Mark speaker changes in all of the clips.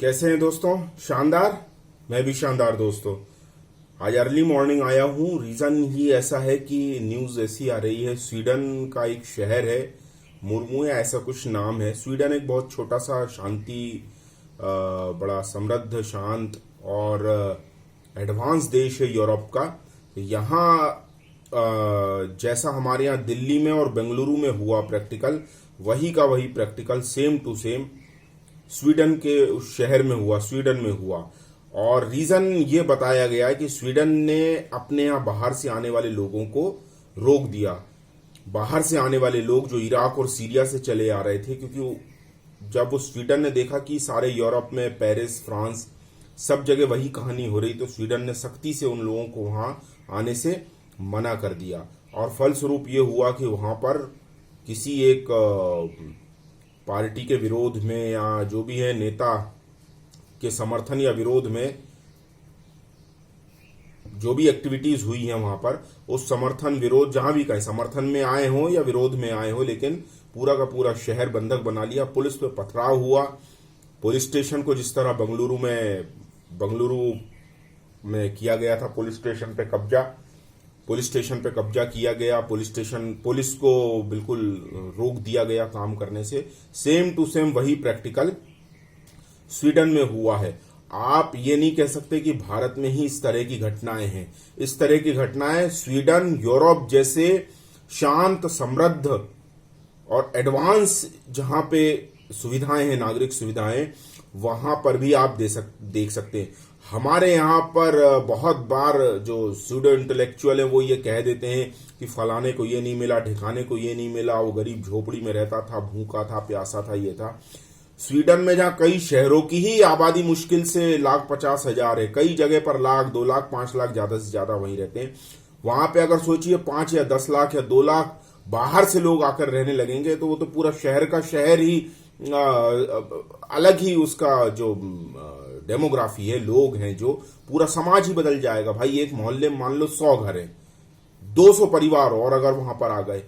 Speaker 1: कैसे हैं दोस्तों? शानदार। मैं भी शानदार दोस्तों। आज अर्ली मॉर्निंग आया हूं। रीजन ही ऐसा है कि न्यूज ऐसी आ रही है। स्वीडन का एक शहर है, मुर्मू या ऐसा कुछ नाम है। स्वीडन एक बहुत छोटा सा शांति बड़ा समृद्ध शांत और एडवांस देश है यूरोप का। यहाँ जैसा हमारे यहाँ दिल्ली में और बेंगलुरु में हुआ प्रैक्टिकल, वही का वही practical same to same Sweden के उस शहर में हुआ, स्वीडन में हुआ। और रीजन ये बताया गया है कि स्वीडन ने अपने यहाँ बाहर से आने वाले लोगों को रोक दिया। बाहर से आने वाले लोग जो इराक और सीरिया से चले आ रहे थे, क्योंकि जब वो स्वीडन ने देखा कि सारे यूरोप में पेरिस, फ्रांस, सब जगह वही कहानी हो रही, तो स्वीडन ने सख्ती से उन लोगों को वहां आने से मना कर दिया। और फलस्वरूप ये हुआ कि वहां पर किसी एक पार्टी के विरोध में या जो भी है नेता के समर्थन या विरोध में जो भी एक्टिविटीज हुई हैं वहां पर, उस समर्थन विरोध जहां भी कहीं समर्थन में आए हो या विरोध में आए हो, लेकिन पूरा का पूरा शहर बंधक बना लिया। पुलिस पे पथराव हुआ। पुलिस स्टेशन को जिस तरह बंगलुरु में किया गया था, पुलिस स्टेशन पे कब्जा किया गया। पुलिस को बिल्कुल रोक दिया गया काम करने से। सेम टू सेम वही प्रैक्टिकल स्वीडन में हुआ है। आप ये नहीं कह सकते कि भारत में ही इस तरह की घटनाएं हैं। इस तरह की घटनाएं स्वीडन, यूरोप जैसे शांत, समृद्ध और एडवांस जहां पे सुविधाएं हैं, नागरिक सुविधाएं, वहां पर भी आप देख सकते हैं। हमारे यहाँ पर बहुत बार जो सूडो इंटेलेक्चुअल है वो ये कह देते हैं कि फलाने को ये नहीं मिला, ठिकाने को ये नहीं मिला, वो गरीब झोपड़ी में रहता था, भूखा था, प्यासा था, ये था। स्वीडन में जहाँ कई शहरों की ही आबादी मुश्किल से 1,50,000 है, कई जगह पर 1,00,000, 2,00,000, 5,00,000 ज्यादा से ज्यादा वहीं रहते हैं। वहां पे अगर सोचिए 5 या 10 लाख या 2 लाख बाहर से लोग आकर रहने लगेंगे, तो वो तो पूरा शहर का शहर ही अलग ही उसका जो डेमोग्राफी है, लोग हैं, जो पूरा समाज ही बदल जाएगा। भाई एक मोहल्ले में मान लो 100 घर है, 200 परिवार और अगर वहां पर आ गए,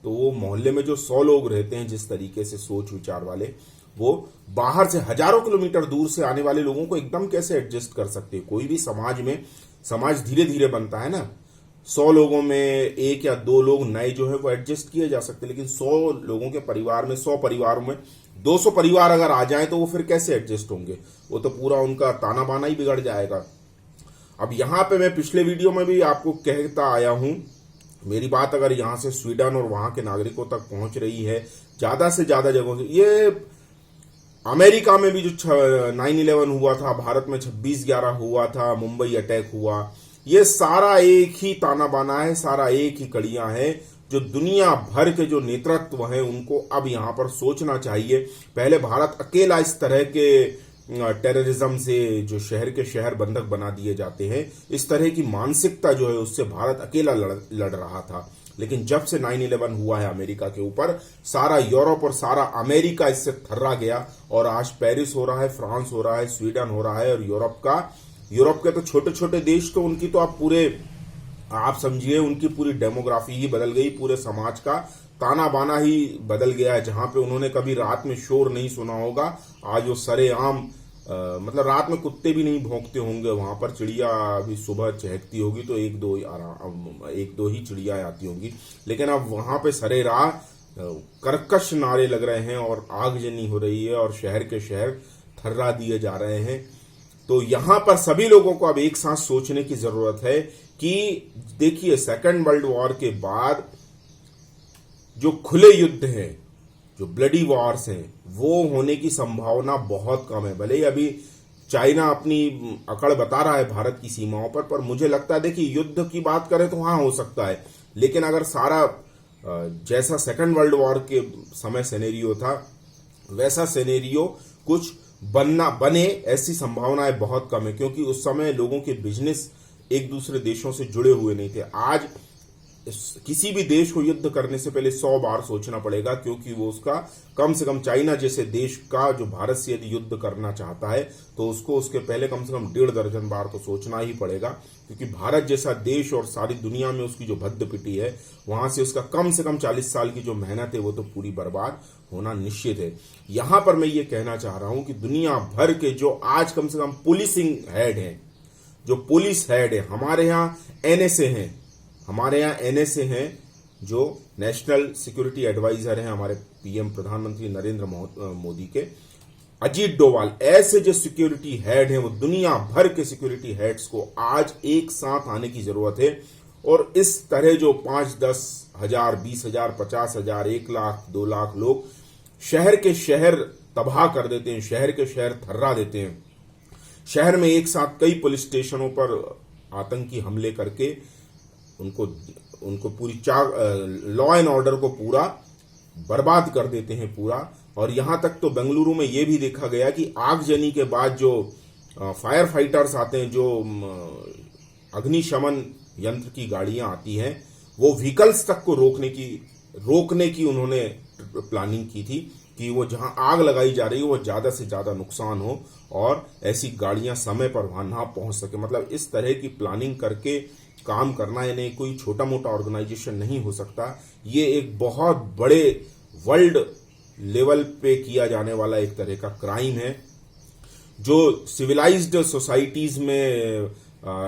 Speaker 1: तो वो मोहल्ले में जो 100 लोग रहते हैं, जिस तरीके से सोच विचार वाले, वो बाहर से हजारों किलोमीटर दूर से आने वाले लोगों को एकदम कैसे एडजस्ट कर सकते हैं? कोई भी समाज धीरे धीरे बनता है ना। 100 लोगों में 1 या 2 लोग नए जो है वो एडजस्ट किए जा सकते हैं, लेकिन 100 लोगों के परिवार में, 100 परिवारों में 200 परिवार अगर आ जाएं, तो वो फिर कैसे एडजस्ट होंगे? वो तो पूरा उनका ताना बाना ही बिगड़ जाएगा। अब यहां पे मैं पिछले वीडियो में भी आपको कहता आया हूं, मेरी बात अगर यहां से स्वीडन और वहां के नागरिकों तक पहुंच रही है ज्यादा से ज्यादा जगहों से, ये अमेरिका में भी जो 9/11 हुआ था, भारत में 26/11 हुआ था, मुंबई अटैक हुआ, ये सारा एक ही ताना बाना है, सारा एक ही कड़ियां हैं, जो दुनिया भर के जो नेतृत्व हैं उनको अब यहां पर सोचना चाहिए। पहले भारत अकेला इस तरह के टेररिज्म से जो शहर के शहर बंधक बना दिए जाते हैं, इस तरह की मानसिकता जो है उससे भारत अकेला लड़ रहा था। लेकिन जब से 9/11 हुआ है अमेरिका के ऊपर, सारा यूरोप और सारा अमेरिका इससे थर्रा गया। और आज पेरिस हो रहा है, फ्रांस हो रहा है, स्वीडन हो रहा है, और यूरोप के तो छोटे छोटे देश, तो उनकी तो आप समझिए उनकी पूरी डेमोग्राफी ही बदल गई, पूरे समाज का ताना बाना ही बदल गया है। जहां पे उन्होंने कभी रात में शोर नहीं सुना होगा, आज वो सरेआम मतलब रात में कुत्ते भी नहीं भौंकते होंगे वहां पर। चिड़िया भी सुबह चहकती होगी तो एक दो ही चिड़िया आती होंगी, लेकिन अब वहां पे सरेराह कर्कश नारे लग रहे हैं और आगजनी हो रही है और शहर के शहर थर्रा दिए जा रहे हैं। तो यहां पर सभी लोगों को अब एक साथ सोचने की जरूरत है कि देखिए, सेकेंड वर्ल्ड वॉर के बाद जो खुले युद्ध हैं, जो ब्लडी वॉर्स हैं, वो होने की संभावना बहुत कम है। भले ही अभी चाइना अपनी अकड़ बता रहा है भारत की सीमाओं पर मुझे लगता है, देखिए युद्ध की बात करें तो हाँ हो सकता है, लेकिन अगर सारा जैसा सेकंड वर्ल्ड वॉर के समय सिनेरियो था, वैसा सिनेरियो कुछ बने, ऐसी संभावनाएं बहुत कम है। क्योंकि उस समय लोगों के बिजनेस एक दूसरे देशों से जुड़े हुए नहीं थे। आज किसी भी देश को युद्ध करने से पहले 100 बार सोचना पड़ेगा, क्योंकि वो उसका कम से कम चाइना जैसे देश का जो भारत से यदि युद्ध करना चाहता है तो उसको उसके पहले कम से कम 1.5 दर्जन बार तो सोचना ही पड़ेगा, क्योंकि भारत जैसा देश और सारी दुनिया में उसकी जो भद्द पिटी है, वहां से उसका कम से कम 40 साल की जो मेहनत है वो तो पूरी बर्बाद होना निश्चित है। यहां पर मैं ये कहना चाह रहा हूं कि दुनिया भर के जो आज कम से कम पुलिसिंग हेड हैं, जो पुलिस हेड है, हमारे यहाँ एनएसए हैं, हमारे यहाँ एनएसए हैं जो नेशनल सिक्योरिटी एडवाइजर हैं हमारे पीएम प्रधानमंत्री नरेंद्र मोदी के, अजीत डोवाल, ऐसे जो सिक्योरिटी हेड हैं वो दुनिया भर के सिक्योरिटी हेड्स को आज एक साथ आने की जरूरत है। और इस तरह जो 5-10 हजार, 20 हजार, 50 हजार, 1 लाख, 2 लाख लोग शहर के शहर तबाह कर देते हैं, शहर के शहर थर्रा देते हैं, शहर में एक साथ कई पुलिस स्टेशनों पर आतंकी हमले करके उनको पूरी लॉ एंड ऑर्डर को पूरा बर्बाद कर देते हैं पूरा। और यहां तक तो बेंगलुरु में यह भी देखा गया कि आगजनी के बाद जो फायर फाइटर्स आते हैं, जो अग्निशमन यंत्र की गाड़ियां आती हैं, वो व्हीकल्स तक को रोकने की उन्होंने प्लानिंग की थी कि वो जहां आग लगाई जा रही है वो ज्यादा से ज्यादा नुकसान हो और ऐसी गाड़ियां समय पर वहां ना पहुंच सके। मतलब इस तरह की प्लानिंग करके काम करना, यानी कोई छोटा मोटा ऑर्गेनाइजेशन नहीं हो सकता, ये एक बहुत बड़े वर्ल्ड लेवल पे किया जाने वाला एक तरह का क्राइम है, जो सिविलाइज्ड सोसाइटीज में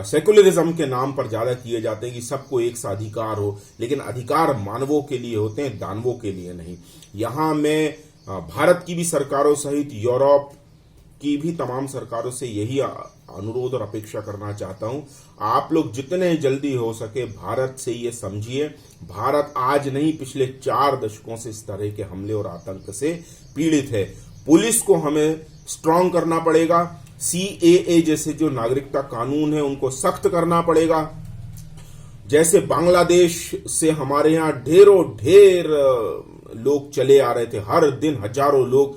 Speaker 1: सेकुलरिज्म के नाम पर ज्यादा किए जाते हैं कि सबको एक सा अधिकार हो, लेकिन अधिकार मानवों के लिए होते हैं, दानवों के लिए नहीं। यहां मैं भारत की भी सरकारों सहित यूरोप की भी तमाम सरकारों से यही अनुरोध और अपेक्षा करना चाहता हूं, आप लोग जितने जल्दी हो सके भारत से ये समझिए, भारत आज नहीं पिछले 4 दशकों से इस तरह के हमले और आतंक से पीड़ित है। पुलिस को हमें स्ट्रांग करना पड़ेगा, सीएए जैसे जो नागरिकता कानून है उनको सख्त करना पड़ेगा। जैसे बांग्लादेश से हमारे यहां ढेर लोग चले आ रहे थे, हर दिन हजारों लोग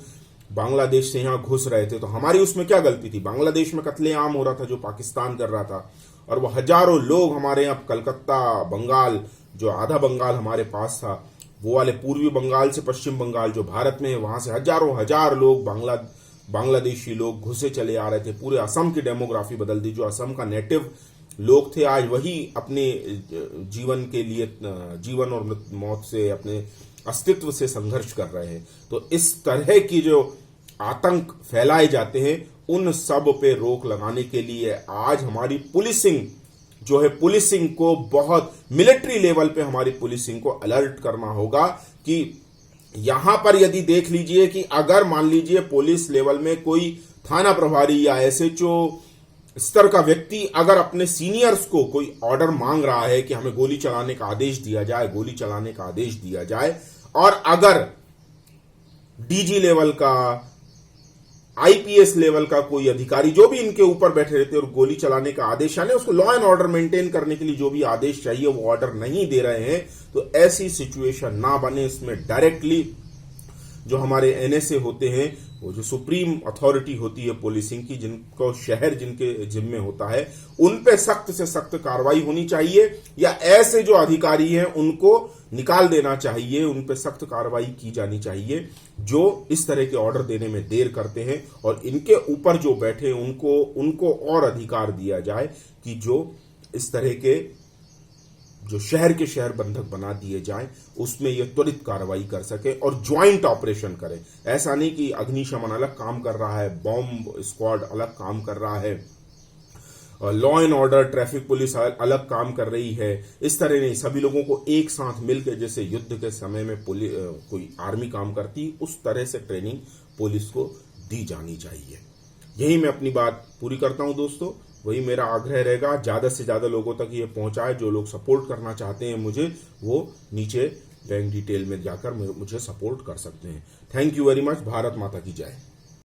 Speaker 1: बांग्लादेश से यहां घुस रहे थे, तो हमारी उसमें क्या गलती थी? बांग्लादेश में कत्लेआम हो रहा था जो पाकिस्तान कर रहा था, और वो हजारों लोग हमारे यहां कलकत्ता, बंगाल, जो आधा बंगाल हमारे पास था, वो वाले पूर्वी बंगाल से पश्चिम बंगाल जो भारत में है, वहां से हजारों हजार लोग बांग्लादेशी लोग घुसे चले आ रहे थे। पूरे असम की डेमोग्राफी बदल दी। जो असम का नेटिव लोग थे आज वही अपने जीवन के लिए, जीवन और मौत से, अपने अस्तित्व से संघर्ष कर रहे हैं। तो इस तरह की जो आतंक फैलाए जाते हैं उन सब पे रोक लगाने के लिए आज हमारी पुलिसिंग जो है, पुलिसिंग को बहुत मिलिट्री लेवल पे हमारी पुलिसिंग को अलर्ट करना होगा कि यहां पर यदि देख लीजिए कि अगर मान लीजिए पुलिस लेवल में कोई थाना प्रभारी या एसएचओ स्तर का व्यक्ति अगर अपने सीनियर्स को कोई ऑर्डर मांग रहा है कि हमें गोली चलाने का आदेश दिया जाए, गोली चलाने का आदेश दिया जाए, और अगर डीजी लेवल का, आईपीएस लेवल का कोई अधिकारी जो भी इनके ऊपर बैठे रहते और गोली चलाने का आदेश, यानी उसको लॉ एंड ऑर्डर मेंटेन करने के लिए जो भी आदेश चाहिए वो ऑर्डर नहीं दे रहे हैं, तो ऐसी सिचुएशन ना बने। इसमें डायरेक्टली जो हमारे एनएसए होते हैं, वो जो सुप्रीम अथॉरिटी होती है पुलिसिंग की, जिनको शहर जिनके जिम्मे होता है, उन पे सख्त से सख्त कार्रवाई होनी चाहिए, या ऐसे जो अधिकारी हैं उनको निकाल देना चाहिए, उन पे सख्त कार्रवाई की जानी चाहिए जो इस तरह के ऑर्डर देने में देर करते हैं, और इनके ऊपर जो बैठे उनको और अधिकार दिया जाए कि जो इस तरह के जो शहर के शहर बंधक बना दिए जाएं, उसमें यह त्वरित कार्रवाई कर सके और ज्वाइंट ऑपरेशन करें। ऐसा नहीं कि अग्निशमन अलग काम कर रहा है, बॉम्ब स्क्वाड अलग काम कर रहा है, law and order traffic police अलग काम कर रही है, इस तरह नहीं। सभी लोगों को एक साथ मिलकर, जैसे युद्ध के समय में कोई आर्मी काम करती, उस तरह से ट्रेनिंग पुलिस को दी जानी चाहिए। यही मैं अपनी बात पूरी करता हूं दोस्तों। वही मेरा आग्रह रहेगा, ज्यादा से ज्यादा लोगों तक ये पहुंचाए। जो लोग सपोर्ट करना चाहते हैं मुझे, वो नीचे बैंक डिटेल में जाकर मुझे सपोर्ट कर सकते हैं। Thank you very much. Bharat माता की जय।